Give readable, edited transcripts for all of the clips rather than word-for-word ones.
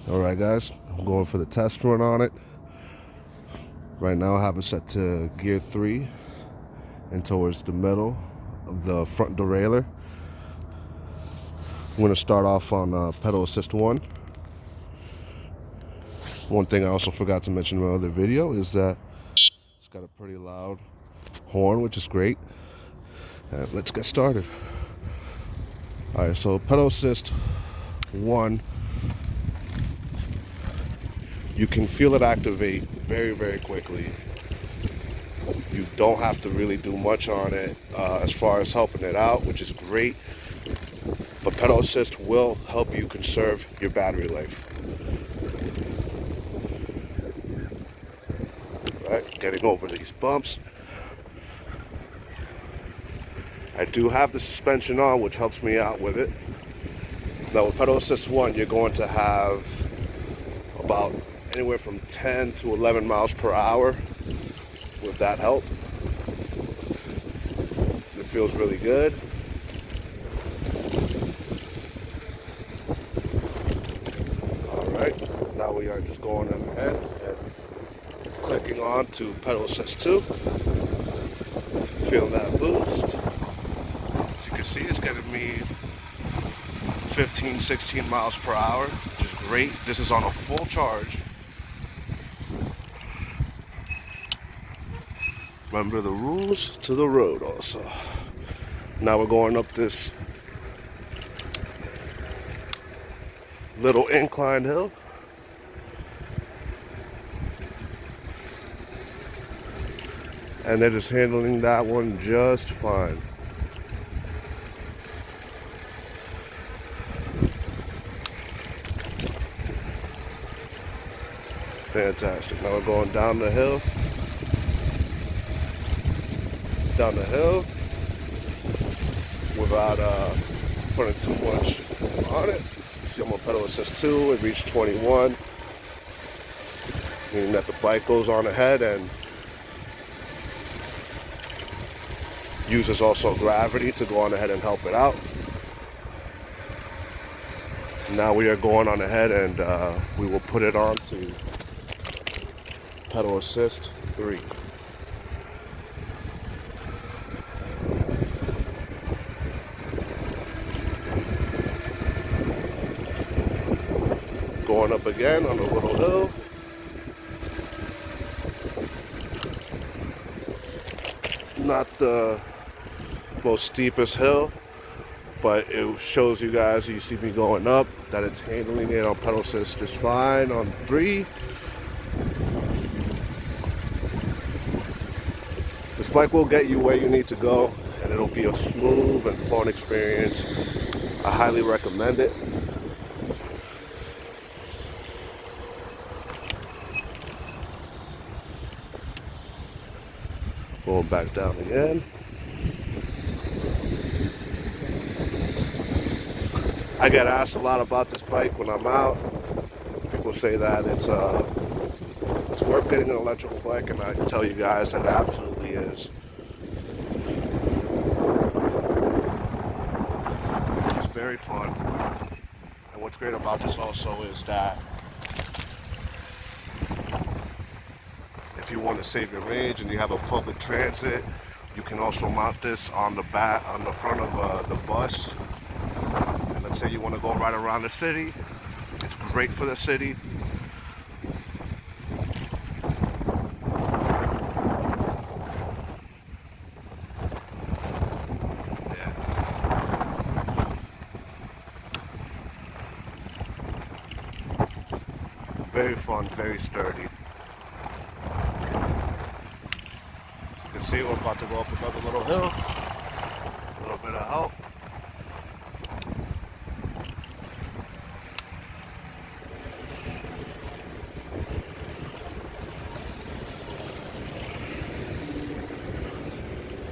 Alright guys, I'm going for the test run on it. Right now I have it set to gear 3 and towards the middle of the front derailleur. I'm going to start off on pedal assist 1. One thing I also forgot to mention in my other video is that it's got a pretty loud horn, which is great. Let's get started. Alright, so pedal assist 1, you can feel it activate very, very quickly. You don't have to really do much on it as far as helping it out, which is great. But pedal assist will help you conserve your battery life. Right, getting over these bumps. I do have the suspension on, which helps me out with it. Now with pedal assist 1, you're going to have about anywhere from 10 to 11 miles per hour with that help. It feels really good. Alright, now we are just going ahead and clicking on to pedal assist 2. Feeling that boost. As you can see, it's getting me 15, 16 miles per hour, which is great. This is on a full charge. Remember the rules to the road also. Now we're going up this little incline hill. And they're just handling that one just fine. Fantastic. Now we're going down the hill. Without putting too much on it. See, I'm on pedal assist 2. It reached 21. Meaning that the bike goes on ahead and uses also gravity to go on ahead and help it out. Now we are going on ahead and we will put it on to pedal assist 3. Going up again on a little hill. Not the most steepest hill, but it shows you guys, you see me going up, that it's handling it on pedal assist just fine on 3. This bike will get you where you need to go, and it'll be a smooth and fun experience. I highly recommend it. Going back down again. I get asked a lot about this bike when I'm out. People say that it's worth getting an electrical bike, and I tell you guys that it absolutely is. It's very fun. And what's great about this also is that if you want to save your range and you have a public transit, you can also mount this on the front of the bus. And let's say you want to go right around the city. It's great for the city. Yeah. Very fun, very sturdy. See, we're about to go up another little hill. A little bit of help.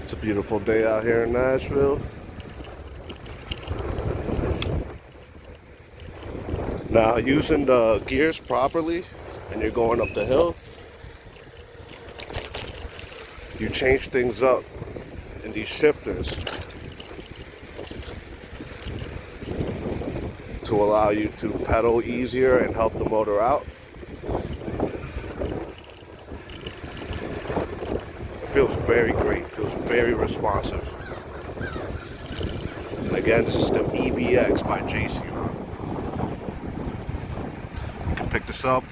It's a beautiful day out here in Nashville. Now, using the gears properly, and you're going up the hill, you change things up in these shifters to allow you to pedal easier and help the motor out. It feels very great, feels very responsive. And again, this is the EBX by Jasion. You can pick this up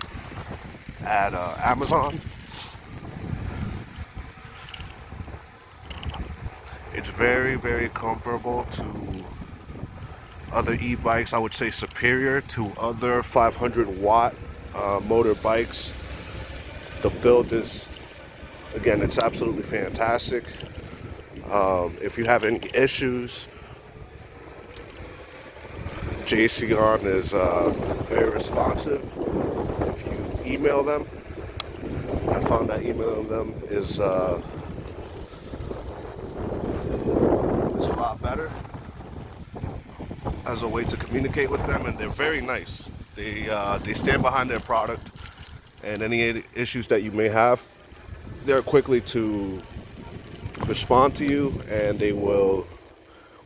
at Amazon. It's very, very comparable to other e-bikes. I would say superior to other 500 watt motor bikes. The build is, again, it's absolutely fantastic. If you have any issues, Jasion is very responsive. If you email them, I found that emailing them is a lot better as a way to communicate with them, and they're very nice. They stand behind their product, and any issues that you may have, they're quickly to respond to you, and they will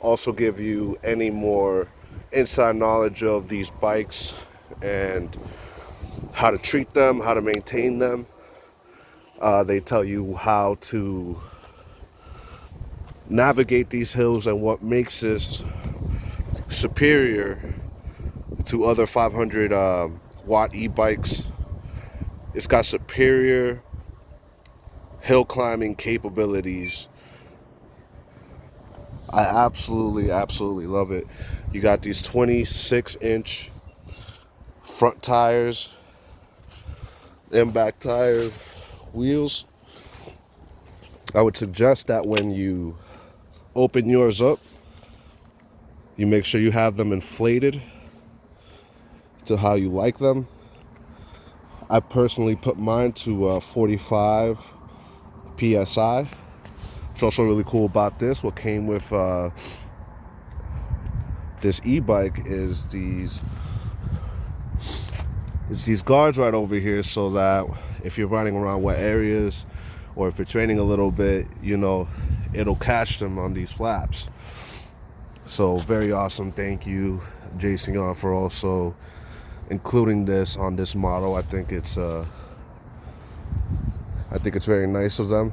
also give you any more inside knowledge of these bikes and how to treat them, how to maintain them. They tell you how to navigate these hills and what makes this superior to other 500 watt e-bikes. It's got superior hill climbing capabilities. I absolutely love it. You got these 26-inch front tires and back tire wheels. I would suggest that when you open yours up, you make sure you have them inflated to how you like them. I personally put mine to 45 PSI. What's also really cool about this, what came with this e-bike is these guards right over here, so that if you're riding around wet areas or if you're training a little bit, you know, it'll catch them on these flaps. So very awesome. Thank you, Jasion, for also including this on this model. I think it's very nice of them.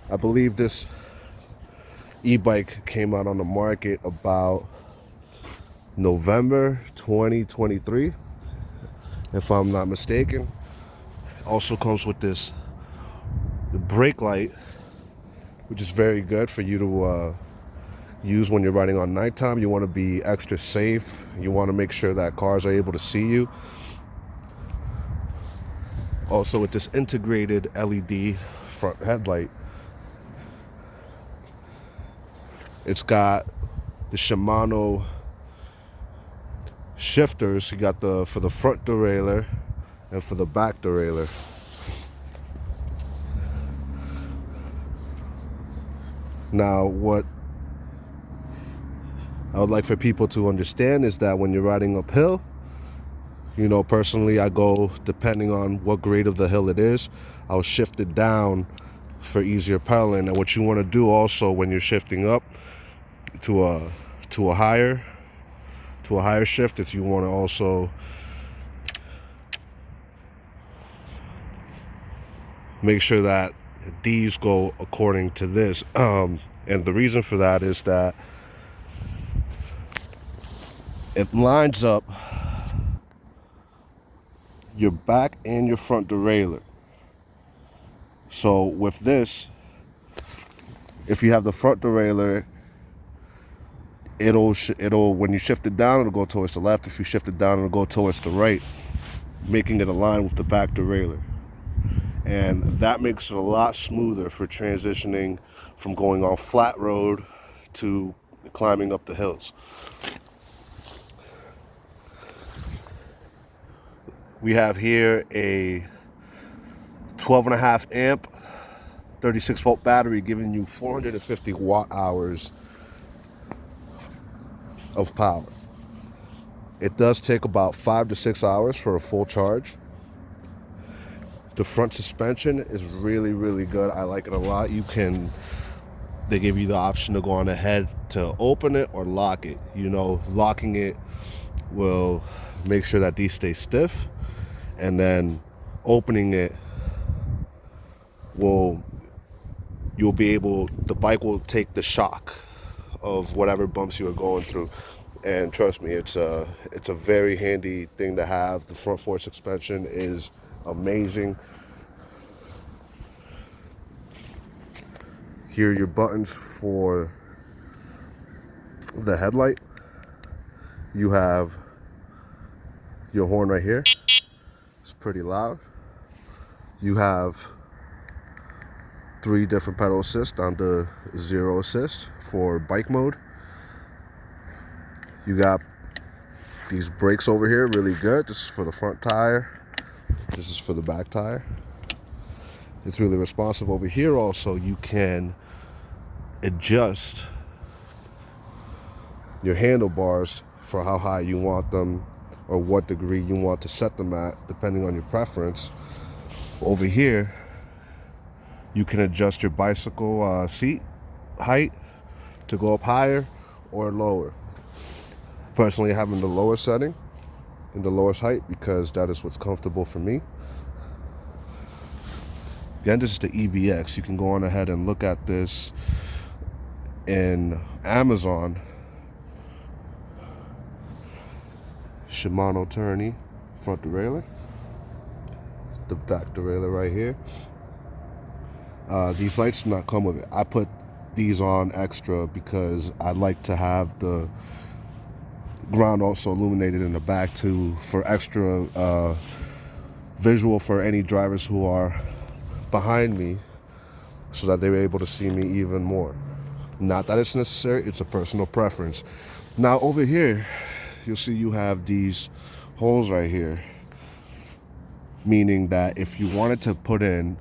I believe this e-bike came out on the market about November 2023, if I'm not mistaken. Also comes with this brake light, which is very good for you to use when you're riding on nighttime. You want to be extra safe. You want to make sure that cars are able to see you. Also with this integrated LED front headlight. It's got the Shimano shifters. You got for the front derailleur and for the back derailleur. Now, what I would like for people to understand is that when you're riding uphill, you know, personally I go, depending on what grade of the hill it is, I'll shift it down for easier pedaling. And what you want to do also when you're shifting up to a higher shift, if you want to also make sure that these go according to this. And the reason for that is that it lines up your back and your front derailleur. So with this, if you have the front derailleur, it'll when you shift it down, it'll go towards the left. If you shift it down, it'll go towards the right, making it align with the back derailleur. And that makes it a lot smoother for transitioning from going on flat road to climbing up the hills. We have here a 12.5 amp, 36 volt battery, giving you 450 watt hours of power. It does take about 5 to 6 hours for a full charge. The front suspension is really good. I like it a lot. You can they give you the option to go on ahead to open it or lock it. You know, locking it will make sure that these stay stiff, and then opening it will, the bike will take the shock of whatever bumps you are going through. And trust me, it's a very handy thing to have. The front fork suspension is amazing. Here are your buttons for the headlight. You have your horn right here. It's pretty loud. You have 3 different pedal assist on the 0 assist for bike mode. You got these brakes over here, really good. This is for the front tire. This is for the back tire. It's really responsive over here. Also, you can adjust your handlebars for how high you want them or what degree you want to set them at, depending on your preference. Over here, you can adjust your bicycle seat height to go up higher or lower. Personally, having the lower setting in the lowest height because that is what's comfortable for me. Again, this is the EBX. You can go on ahead and look at this in Amazon. Shimano tourney front derailleur, the back derailleur right here. These lights do not come with it. I put these on extra because I like to have the ground also illuminated in the back for extra visual for any drivers who are behind me, so that they're able to see me even more. Not that it's necessary, it's a personal preference. Now over here, you'll see you have these holes right here, meaning that if you wanted to put in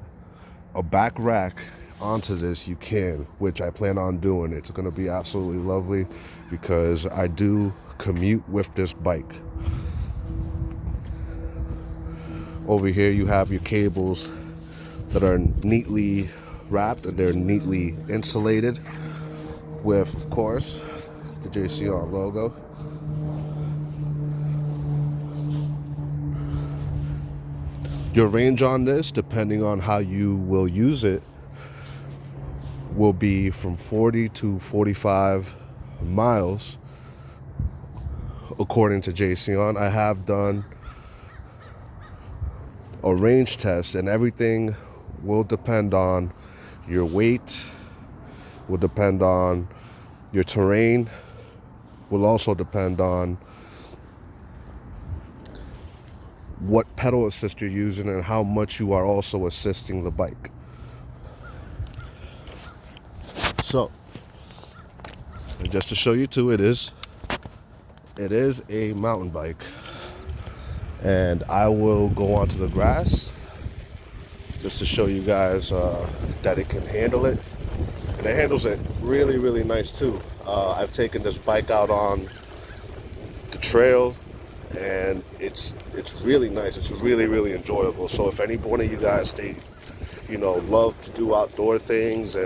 a back rack onto this, you can, which I plan on doing. It's going to be absolutely lovely because I do commute with this bike. Over here you have your cables that are neatly wrapped and they're neatly insulated with, of course, the Jasion logo. Your range on this, depending on how you will use it, will be from 40 to 45 miles, according to Jasion. I have done a range test, and everything will depend on your weight, will depend on your terrain, will also depend on what pedal assist you're using and how much you are also assisting the bike. So, and just to show you too, it is a mountain bike, and I will go onto the grass just to show you guys that it can handle it, and it handles it really, really nice too. I've taken this bike out on the trail, and it's really nice. It's really, really enjoyable. So if any one of you guys, love to do outdoor things,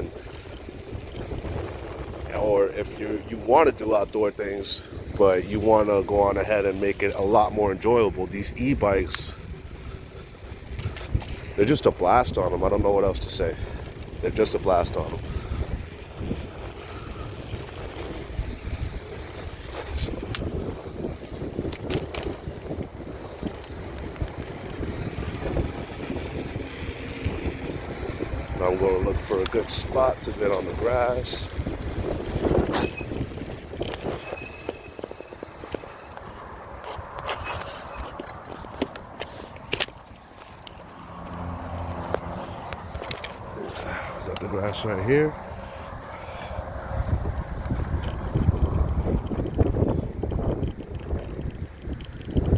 or if you want to do outdoor things, but you want to go on ahead and make it a lot more enjoyable, these e-bikes, they're just a blast on them. I don't know what else to say. They're just a blast on them. So, now I'm going to look for a good spot to get on the grass. Got the grass right here.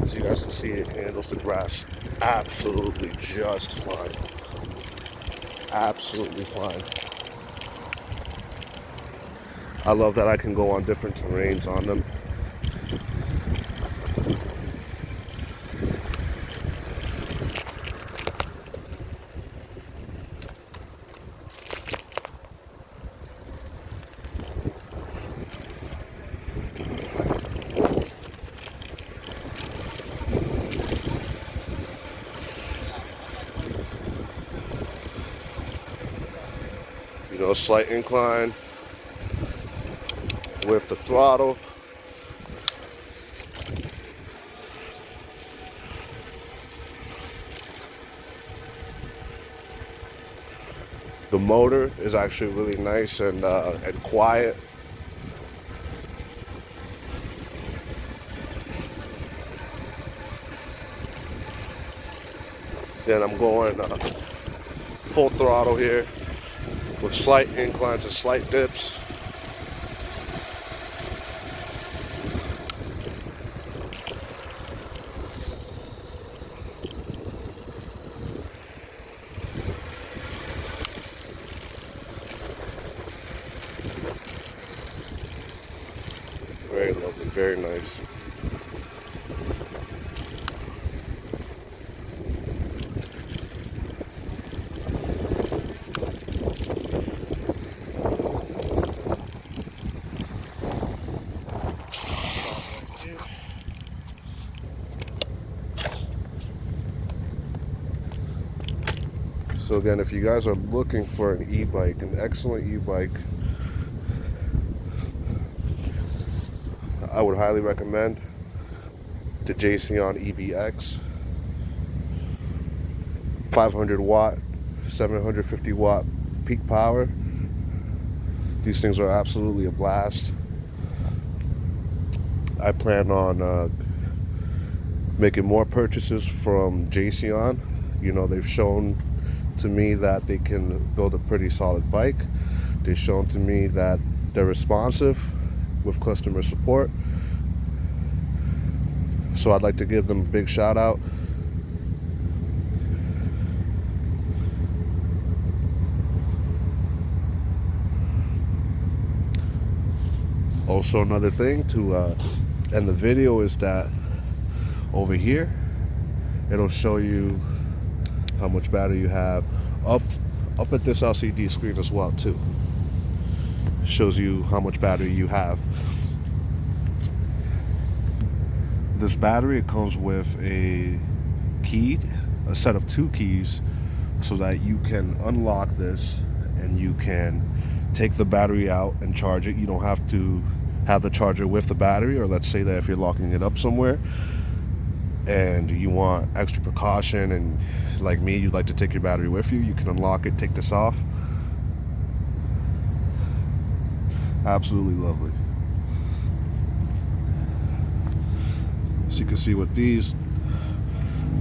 So you guys can see it handles the grass absolutely just fine. Absolutely fine. I love that I can go on different terrains on them. a slight incline with the throttle. The motor is actually really nice and quiet. Then I'm going full throttle here with slight inclines and slight dips. Very lovely, very nice. So again, if you guys are looking for an e-bike, an excellent e-bike, I would highly recommend the Jasion EBX. 500 watt, 750 watt peak power. These things are absolutely a blast. I plan on making more purchases from Jasion. You know, they've shown to me that they can build a pretty solid bike. They've shown to me that they're responsive with customer support. So I'd like to give them a big shout out. Also, another thing to end the video is that over here it'll show you how much battery you have up at this LCD screen as well too. Shows you how much battery you have. This battery, it comes with a key, a set of 2 keys, so that you can unlock this and you can take the battery out and charge it. You don't have to have the charger with the battery, or let's say that if you're locking it up somewhere and you want extra precaution and like me, you'd like to take your battery with you, you can unlock it, take this off. Absolutely lovely. So you can see with these,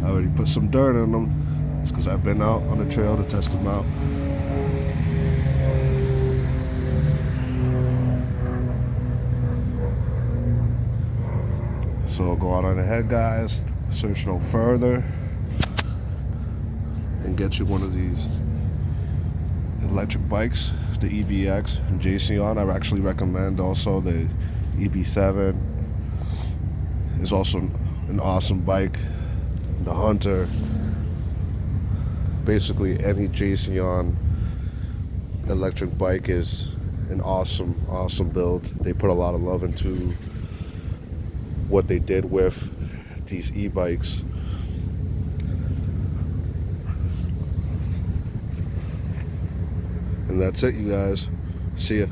I already put some dirt in them. It's because I've been out on the trail to test them out. So go on ahead, guys, search no further, and get you one of these electric bikes, the EBX and Jasion. I actually recommend also the EB7 is also an awesome bike. The Hunter, basically any Jasion electric bike is an awesome build. They put a lot of love into what they did with these e-bikes. And that's it, you guys. See ya.